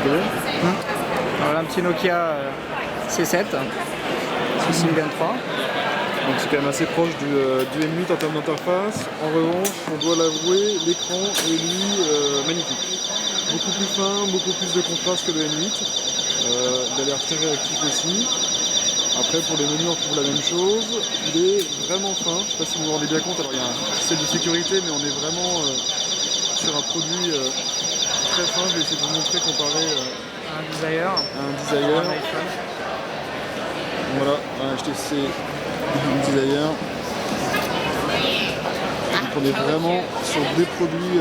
Voilà un petit Nokia C7, C6 23. Donc c'est quand même assez proche du M8 en termes d'interface. En revanche, on doit l'avouer, l'écran est lui magnifique. Beaucoup plus fin, beaucoup plus de contraste que le M8. Il a l'air très réactif aussi. Après pour les menus on trouve la même chose. Il est vraiment fin, je ne sais pas si vous vous rendez bien compte, alors il y a un système de sécurité mais on est vraiment sur un produit très fin. Je vais essayer de vous montrer comparé Un Desire. à un Desire. Voilà, un HTC Desire. Donc on est vraiment sur des produits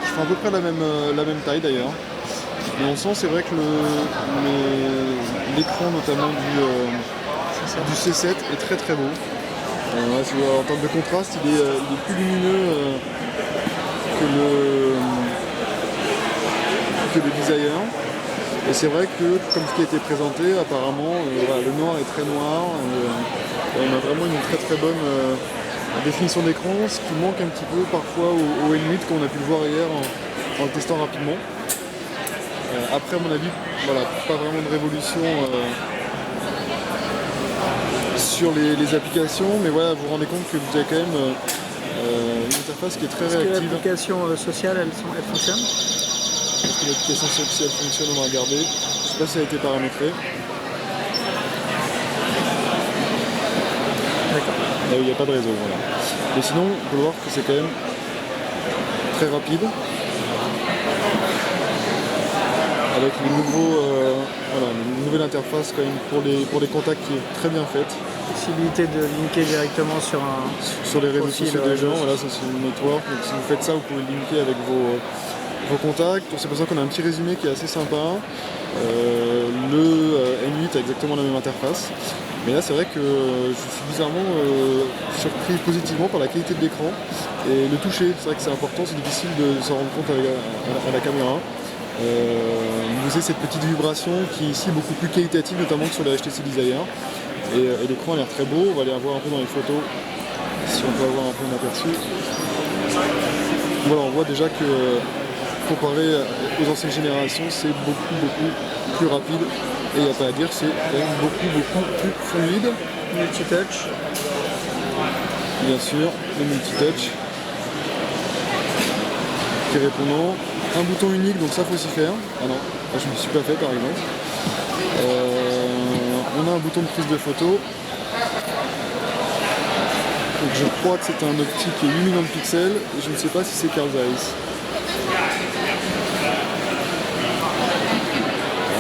qui font à peu près la même taille d'ailleurs. Mais on sent c'est vrai que l'écran notamment du C7 est très très beau. En termes de contraste il est plus lumineux que le Desire. Et c'est vrai que, comme ce qui a été présenté, apparemment, le noir est très noir. On a vraiment une très très bonne définition d'écran, ce qui manque un petit peu parfois au M8, comme on a pu le voir hier en le testant rapidement. Après, à mon avis, voilà, pas vraiment de révolution sur les applications, mais voilà, vous vous rendez compte que vous avez quand même une interface qui est très réactive. Est-ce que l'application sociale, elle fonctionne? Est-ce que l'application sociale fonctionne? On va regarder. Je ne sais pas si ça a été paramétré. D'accord. Là où il n'y a pas de réseau, voilà. Et sinon, on peut voir que c'est quand même très rapide. Avec une nouvelle interface quand même pour les contacts qui est très bien faite. Possibilité de linker directement sur les réseaux sociaux des gens. Voilà, ça c'est une network. Donc si vous faites ça, vous pouvez linker avec vos contacts. C'est pour ça qu'on a un petit résumé qui est assez sympa. Le M8 a exactement la même interface. Mais là c'est vrai que je suis bizarrement surpris positivement par la qualité de l'écran et le toucher. C'est vrai que c'est important, c'est difficile de s'en rendre compte à la caméra. Vous avez cette petite vibration qui est ici beaucoup plus qualitative, notamment que sur le HTC Desire. Et l'écran a l'air très beau. On va aller voir un peu dans les photos si on peut avoir un peu un aperçu. Voilà, on voit déjà que comparé aux anciennes générations, c'est beaucoup plus rapide. Et il n'y a pas à dire, c'est quand même beaucoup plus fluide. Multitouch. Bien sûr, le multitouch. Qui est répondant. Un bouton unique, donc ça faut s'y faire. Ah non, là, je ne me suis pas fait par exemple. On a un bouton de prise de photo. Donc je crois que c'est un optique 8 millions de pixels. Et je ne sais pas si c'est Carl Zeiss.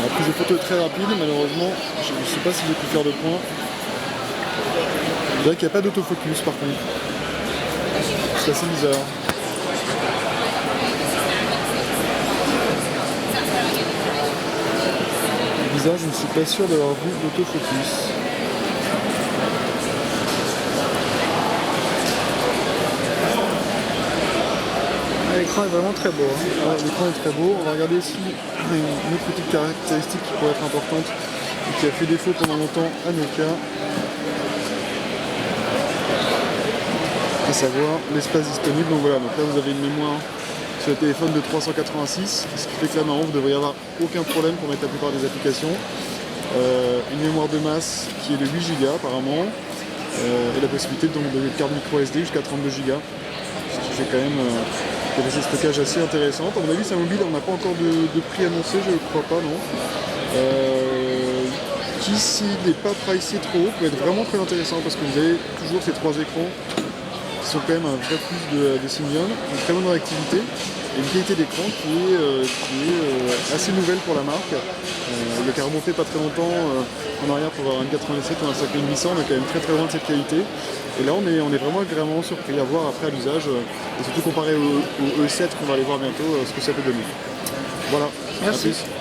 La prise de photo est très rapide, malheureusement, je ne sais pas si j'ai pu faire le point. Je dirais qu'il n'y a pas d'autofocus par contre. C'est assez bizarre. Bizarre, je ne suis pas sûr d'avoir vu d'autofocus. L'écran est vraiment très beau. Ouais, l'écran est très beau. On va regarder ici une autre petite caractéristique qui pourrait être importante et qui a fait défaut pendant longtemps à Nokia. À savoir l'espace disponible. Donc voilà, donc là vous avez une mémoire sur le téléphone de 386, ce qui fait que là maintenant vous ne devriez avoir aucun problème pour mettre la plupart des applications. Une mémoire de masse qui est de 8 Go apparemment, et la possibilité donc de carte micro SD jusqu'à 32 Go, ce qui fait quand même une capacité de stockage assez intéressante. À mon avis c'est un mobile, on n'a pas encore de prix annoncé, je ne crois pas, non. Qui s'il n'est pas pricé trop haut peut être vraiment très intéressant parce que vous avez toujours ces trois écrans qui sont quand même un vrai plus de Symbian, une très bonne réactivité et une qualité d'écran qui est assez nouvelle pour la marque. Il n'y a qu'à remonter pas très longtemps en arrière pour avoir une 97 ou un 5800, on est quand même très loin de cette qualité. Et là on est vraiment agréablement surpris à voir après à l'usage, et surtout comparé au E7 qu'on va aller voir bientôt, ce que ça peut donner. Voilà, merci. À plus.